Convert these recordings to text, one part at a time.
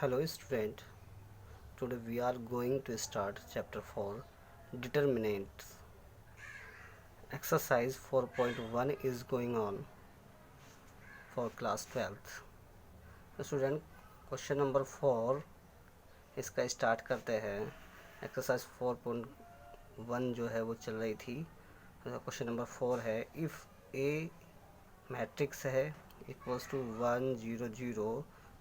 Hello student, today we are going to start chapter 4 determinants. Exercise 4.1 is going on for class 12th. Student, question number 4 इसका start करते हैं. Exercise 4.1 जो है वो चल रही थी. क्वेश्चन नंबर 4 है, इफ़ ए मैट्रिक्स है equals to 1 0 0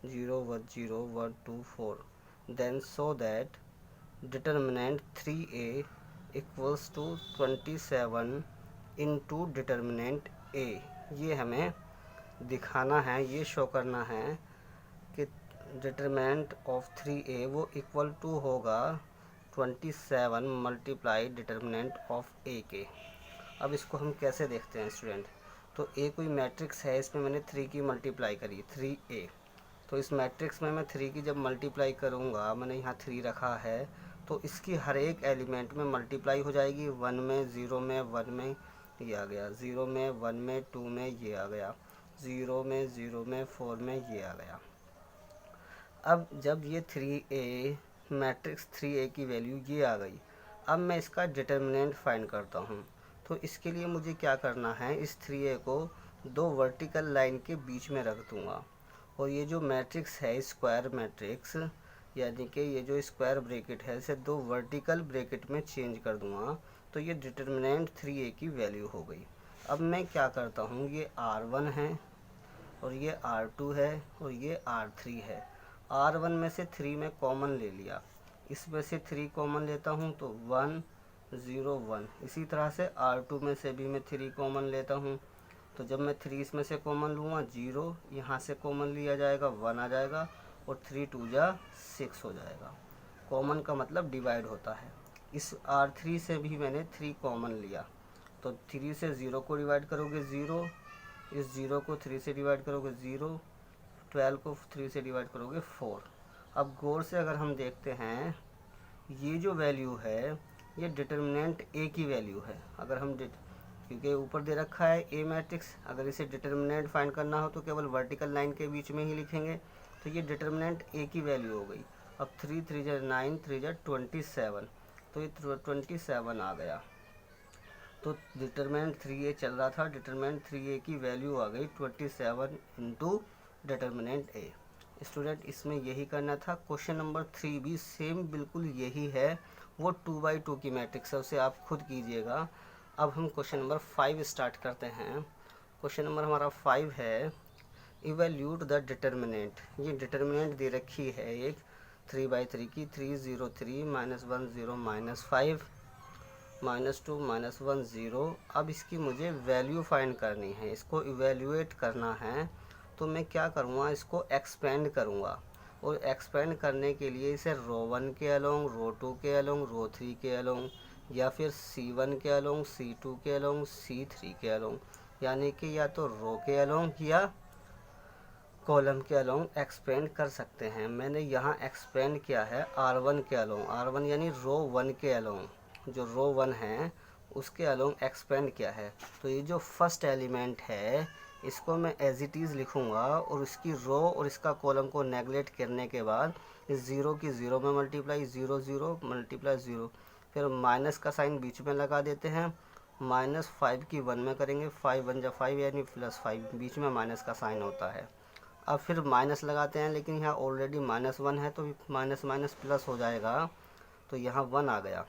0 1 0 1 2 4, then show that determinant 3a equals to 27 into determinant a. ये हमें दिखाना है, ये शो करना है कि डिटरमिनेंट ऑफ 3a वो इक्वल टू होगा 27 मल्टीप्लाई डिटरमिनेंट ऑफ a के. अब इसको हम कैसे देखते हैं स्टूडेंट? तो a कोई मैट्रिक्स है, इसमें मैंने 3 की मल्टीप्लाई करी 3a. तो इस मैट्रिक्स में मैं 3 की जब मल्टीप्लाई करूँगा, मैंने यहाँ 3 रखा है, तो इसकी हर एक एलिमेंट में मल्टीप्लाई हो जाएगी. 1 में 0 में 1 में ये आ गया, 0 में 1 में 2 में ये आ गया, 0 में 0 में 4 में ये आ गया. अब जब ये 3a मैट्रिक्स 3a की वैल्यू ये आ गई, अब मैं इसका डिटर्मिनेंट फाइंड करता हूँ. तो इसके लिए मुझे क्या करना है, इस 3a को दो वर्टिकल लाइन के बीच में रख दूँगा. और ये जो मैट्रिक्स है स्क्वायर मैट्रिक्स, यानी कि ये जो स्क्वायर ब्रैकेट है, इसे दो वर्टिकल ब्रैकेट में चेंज कर दूँगा. तो ये डिटर्मिनेंट 3a की वैल्यू हो गई. अब मैं क्या करता हूँ, ये r1 है और ये r2 है और ये r3 है. r1 में से 3 में कॉमन ले लिया, इसमें से 3 कॉमन लेता हूँ तो 1 0 1. इसी तरह से r2 में से भी मैं 3 कॉमन लेता हूँ. तो जब मैं 3 इसमें से कॉमन लूँगा, 0 यहाँ से कॉमन लिया जाएगा, 1 आ जाएगा और 3 2 जा 6 हो जाएगा. कॉमन का मतलब डिवाइड होता है. इस r3 से भी मैंने 3 कॉमन लिया, तो 3 से 0 को डिवाइड करोगे 0, इस 0 को 3 से डिवाइड करोगे 0, 12 को 3 से डिवाइड करोगे 4. अब गौर से अगर हम देखते हैं, ये जो वैल्यू है ये डिटर्मिनेंट ए की वैल्यू है. अगर हम क्योंकि ऊपर दे रखा है ए मैट्रिक्स, अगर इसे डिटर्मिनेंट फाइंड करना हो तो केवल वर्टिकल लाइन के बीच में ही लिखेंगे. तो ये डिटर्मिनेंट ए की वैल्यू हो गई. अब 3 3 जा 9, 3 जा 27, तो ये 27 आ गया. तो डिटर्मिनेंट 3a चल रहा था, डिटर्मिनेंट 3a की वैल्यू आ गई 27 इंटू डिटर्मिनेंट ए. स्टूडेंट इसमें यही करना था. क्वेश्चन नंबर 3 भी सेम बिल्कुल यही है, वो 2x2 की मैट्रिक्स है, उसे आप खुद कीजिएगा. अब हम क्वेश्चन नंबर 5 स्टार्ट करते हैं. क्वेश्चन नंबर हमारा 5 है, इवैल्यूट द डिटर्मिनेंट. ये डिटर्मिनेंट दे रखी है एक 3/3 की, 3 0 3 -1 0 -5 -2 -1 0. अब इसकी मुझे वैल्यू फाइंड करनी है, इसको इवैल्यूएट करना है. तो मैं क्या करूँगा, इसको एक्सपेंड करूँगा. और एक्सपेंड करने के लिए इसे रो 1 के अलोंग, रो 2 के अलोंग, रो 3 के अलोंग, या फिर C1 के अलोंग, C2 के अलोंग, C3 के अलोंग, यानी कि या तो रो के अलोंग या कॉलम के अलोंग एक्सपेंड कर सकते हैं. मैंने यहाँ एक्सपेंड किया है R1 के अलोंग. R1 यानी रो 1 के अलोंग, जो रो 1 है उसके अलोंग एक्सपेंड किया है. तो ये जो फर्स्ट एलिमेंट है इसको मैं एज इट इज़ लिखूँगा और इसकी रो और इसका कॉलम को नेगलेक्ट करने के बाद इस 0 की 0 में मल्टीप्लाई, 0 0 मल्टीप्लाई 0, फिर माइनस का साइन बीच में लगा देते हैं. -5 की 1 में करेंगे, 5 1 जा 5 यानी +5, बीच में माइनस का साइन होता है. अब फिर माइनस लगाते हैं, लेकिन यहाँ ऑलरेडी -1 है तो माइनस माइनस प्लस हो जाएगा, तो यहाँ 1 आ गया.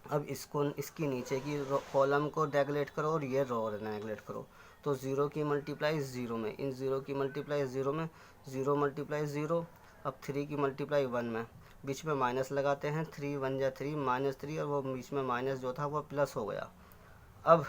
अब इसको इसकी नीचे की कॉलम को नेगलेक्ट करो और ये रो नेगलेक्ट करो. तो 0 की मल्टीप्लाई 0 में, इन 0 की मल्टीप्लाई 0 में, 0 मल्टीप्लाई 0. अब 3 की मल्टीप्लाई 1 में, बीच में माइनस लगाते हैं, 3 1 जा 3 -3, और वो बीच में माइनस जो था वो प्लस हो गया. अब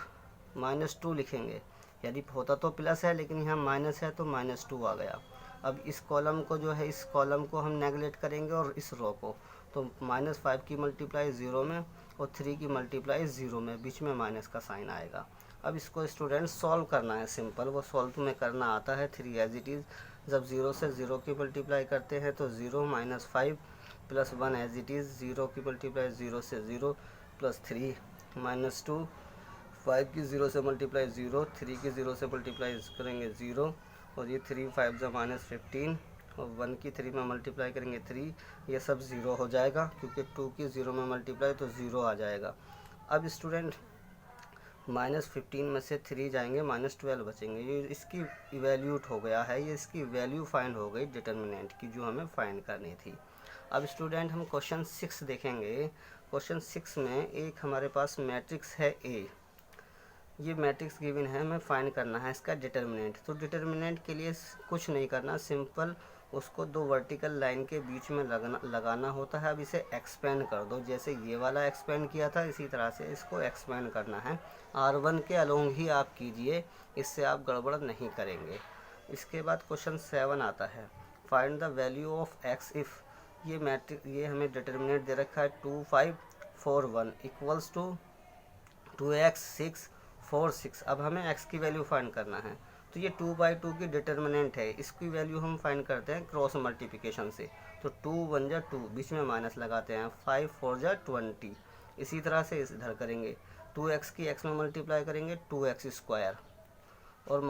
-2 लिखेंगे, यदि होता तो प्लस है लेकिन यहाँ माइनस है तो -2 आ गया. अब इस कॉलम को जो है, इस कॉलम को हम नेगलेक्ट करेंगे और इस रो को, तो -5 की मल्टीप्लाई 0 में और 3 की मल्टीप्लाई 0 में, बीच में माइनस का साइन आएगा. अब इसको स्टूडेंट सॉल्व करना है, सिंपल, वो सॉल्व तुम्हें करना आता है. 3 एज इट इज़, जब 0 से 0 की मल्टीप्लाई करते हैं तो 0 -5 + 1 एज इट इज़, 0 की मल्टीप्लाई 0 से 0 + 3 -2, 5 की 0 से मल्टीप्लाई 0, 3 की 0 से मल्टीप्लाई करेंगे 0, और ये 3 5 जा -15 और 1 की 3 में मल्टीप्लाई करेंगे 3, ये सब 0 हो जाएगा क्योंकि 2 की 0 में मल्टीप्लाई तो 0 आ जाएगा। अब स्टूडेंट -15 में से 3 जाएंगे, -12 बचेंगे, ये इसकी इवैल्यूट हो गया है, ये इसकी वैल्यू फाइंड हो गई डिटर्मिनेंट की जो हमें फाइंड करनी थी। अब स्टूडेंट हम क्वेश्चन 6 देखेंगे। क्वेश्चन 6 में एक हमारे पास मैट्रिक्स है ए, ये मैट्रिक्स गिवन है, हमें फाइंड करना है इसका डिटर्मिनेंट। तो डिटर्मिनेंट के लिए कुछ नहीं करना, सिंपल उसको दो वर्टिकल लाइन के बीच में लगाना होता है। अब इसे एक्सपेंड कर दो, जैसे ये वाला एक्सपेंड किया था इसी तरह से इसको एक्सपेंड करना है। R1 के अलोंग ही आप कीजिए, इससे आप गड़बड़ नहीं करेंगे। इसके बाद क्वेश्चन 7 आता है, find the value of x if, ये मैट्रिक्स, ये हमें डिटर्मिनेंट दे रखा है 2 5 4 1 इक्वल्स टू 2x 6 4 6। अब हमें x की वैल्यू फाइंड करना है, तो ये 2/2 की डिटर्मिनेंट है, इसकी वैल्यू हम फाइंड करते हैं क्रॉस मल्टीप्लिकेशन से। तो 2 1 जा 2, बीच में माइनस लगाते हैं, 5 4 जा 20। इसी तरह से इधर करेंगे, 2x की x में मल्टीप्लाई करेंगे 2x स्क्वायर, और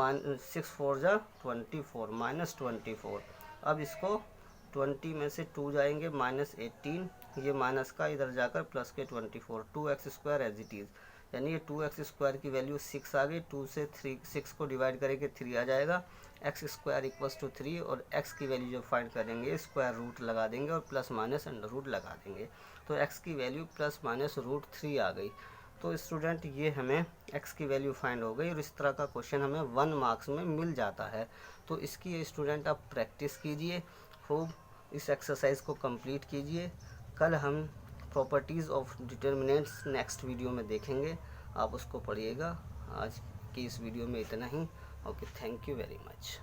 6 4 जा 24 -24। अब इसको 20 में से 2 जाएंगे -18, ये माइनस का इधर जाकर प्लस के 24, 2x square as it is, यानी ये 2x स्क्वायर की वैल्यू 6 आ गई। 2 से 6 को डिवाइड करेंगे 3 आ जाएगा, x स्क्वायर इक्वल्स टू 3, और x की वैल्यू जब फाइंड करेंगे स्क्वायर रूट लगा देंगे और प्लस माइनस अंडर रूट लगा देंगे, तो x की वैल्यू +-√3 आ गई। तो स्टूडेंट ये हमें x की वैल्यू फाइंड हो गई, और इस तरह का क्वेश्चन हमें 1 मार्क्स में मिल जाता है। तो इसकी स्टूडेंट आप प्रैक्टिस कीजिए, खूब इस एक्सरसाइज को कंप्लीट कीजिए। कल हम properties of determinants next video में देखेंगे, आप उसको पढ़िएगा। आज की इस वीडियो में इतना ही। Okay, thank you very much.